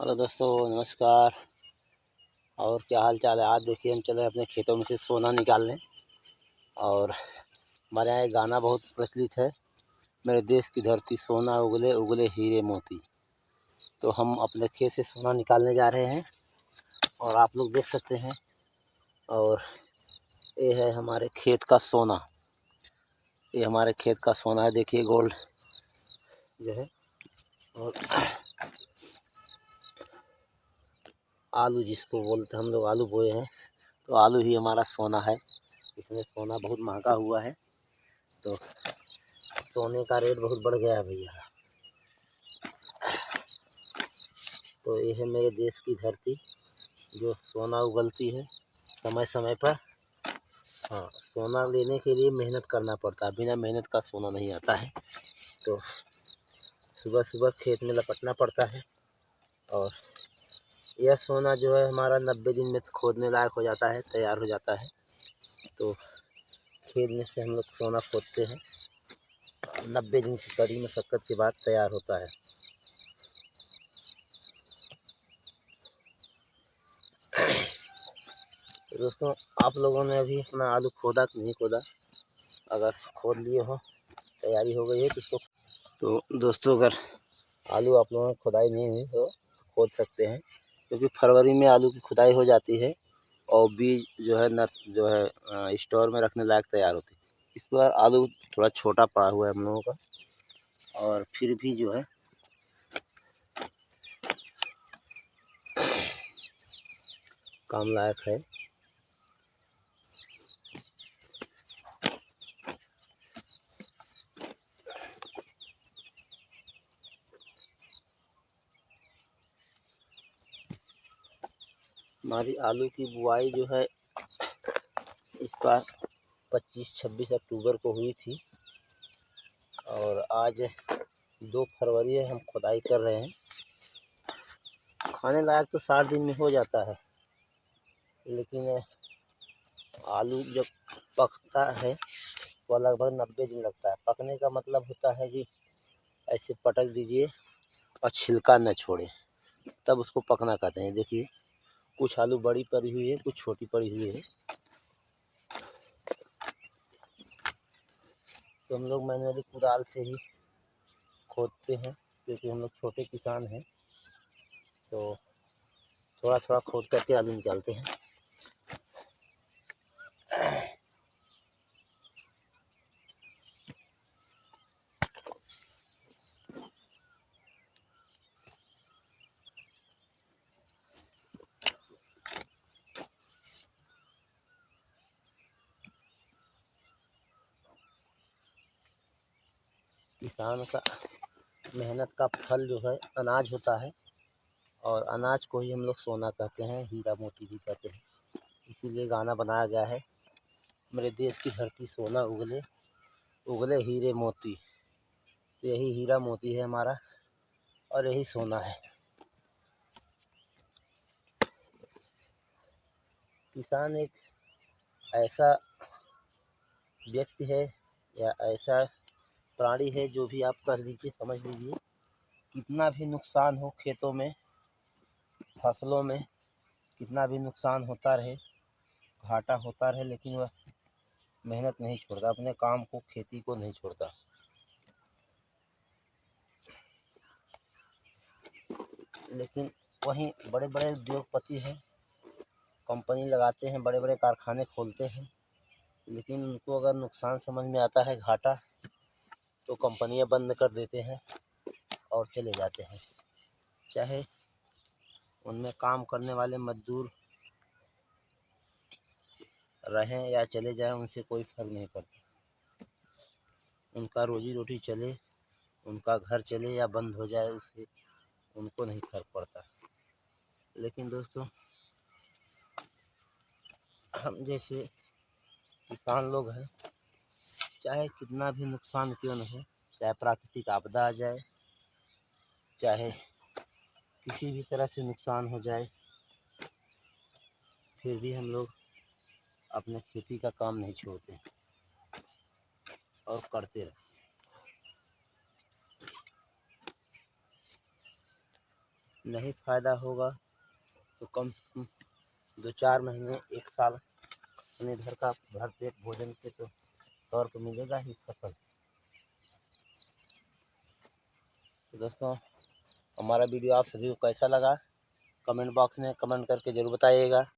Hello दोस्तों, नमस्कार। और क्या हाल चाल है। आज देखिए हम चले अपने खेतों में से सोना निकालने। और हमारे यहाँ एक गाना बहुत प्रचलित है, मेरे देश की धरती सोना उगले उगले हीरे मोती। तो हम अपने खेत से सोना निकालने जा रहे हैं और आप लोग देख सकते हैं। और ये है हमारे खेत का सोना, ये हमारे खेत का सोना है। देखिए गोल्ड जो है। और आलू जिसको बोलते हैं हम लोग, आलू बोए हैं, तो आलू ही हमारा सोना है। इसमें सोना बहुत महंगा हुआ है, तो सोने का रेट बहुत बढ़ गया है भैया। तो ये है मेरे देश की धरती जो सोना उगलती है समय समय पर। हाँ, सोना लेने के लिए मेहनत करना पड़ता है, बिना मेहनत का सोना नहीं आता है। तो सुबह सुबह खेत में लपटना पड़ता है और यह सोना जो है हमारा 90 दिन में खोदने लायक हो जाता है, तैयार हो जाता है। तो खेत में से हम लोग सोना खोदते हैं, 90 दिन की कड़ी मशक्कत के बाद तैयार होता है। तो दोस्तों, आप लोगों ने अभी अपना आलू खोदा कि नहीं खोदा? अगर खोद लिए हो, तैयारी हो गई है तो दोस्तों, अगर आलू आप लोगों ने खुदाई नहीं हुई तो खोद सकते हैं, क्योंकि फरवरी में आलू की खुदाई हो जाती है और बीज जो है जो है स्टोर में रखने लायक तैयार होती है। इस बार आलू थोड़ा छोटा पड़ा हुआ है हम लोगों का, और फिर भी जो है काम लायक है। हमारी आलू की बुआई जो है इस बार 25-26 अक्टूबर को हुई थी और आज 2 फरवरी है, हम खुदाई कर रहे हैं। खाने लायक तो 60 दिन में हो जाता है, लेकिन आलू जब पकता है तो लगभग 90 दिन लगता है। पकने का मतलब होता है कि ऐसे पटक दीजिए और छिलका न छोड़े, तब उसको पकना कहते हैं। देखिए कुछ आलू बड़ी पड़ी हुई है, कुछ छोटी पड़ी हुई है। तो हम लोग मैनुअली कुदाल से ही खोदते हैं, क्योंकि हम लोग छोटे किसान हैं। तो थोड़ा थोड़ा खोद करके आलू निकालते हैं। किसान का मेहनत का फल जो है अनाज होता है, और अनाज को ही हम लोग सोना कहते हैं, हीरा मोती भी कहते हैं। इसीलिए गाना बनाया गया है, मेरे देश की धरती सोना उगले उगले हीरे मोती। तो यही हीरा मोती है हमारा, और यही सोना है। किसान एक ऐसा व्यक्ति है या ऐसा प्राणी है, जो भी आप कह लीजिए, समझ लीजिए, कितना भी नुकसान हो खेतों में, फसलों में, कितना भी नुकसान होता रहे, घाटा होता रहे, लेकिन वह मेहनत नहीं छोड़ता, अपने काम को, खेती को नहीं छोड़ता। लेकिन वहीं बड़े बड़े उद्योगपति हैं, कंपनी लगाते हैं, बड़े बड़े कारखाने खोलते हैं, लेकिन उनको अगर नुकसान समझ में आता है, घाटा, तो कंपनियां बंद कर देते हैं और चले जाते हैं। चाहे उनमें काम करने वाले मजदूर रहें या चले जाएं, उनसे कोई फर्क नहीं पड़ता। उनका रोजी रोटी चले, उनका घर चले या बंद हो जाए, उससे उनको नहीं फर्क पड़ता। लेकिन दोस्तों, हम जैसे किसान लोग हैं, चाहे कितना भी नुकसान क्यों न हो, चाहे प्राकृतिक आपदा आ जाए, चाहे किसी भी तरह से नुकसान हो जाए, फिर भी हम लोग अपने खेती का काम नहीं छोड़ते और करते रहते। नहीं फ़ायदा होगा तो कम से कम 2-4 महीने 1 साल अपने घर का भरपेट भोजन के तो तौर पर मिलेगा ही फसल। तो दोस्तों, हमारा वीडियो आप सभी को कैसा लगा, कमेंट बॉक्स में कमेंट करके ज़रूर बताइएगा।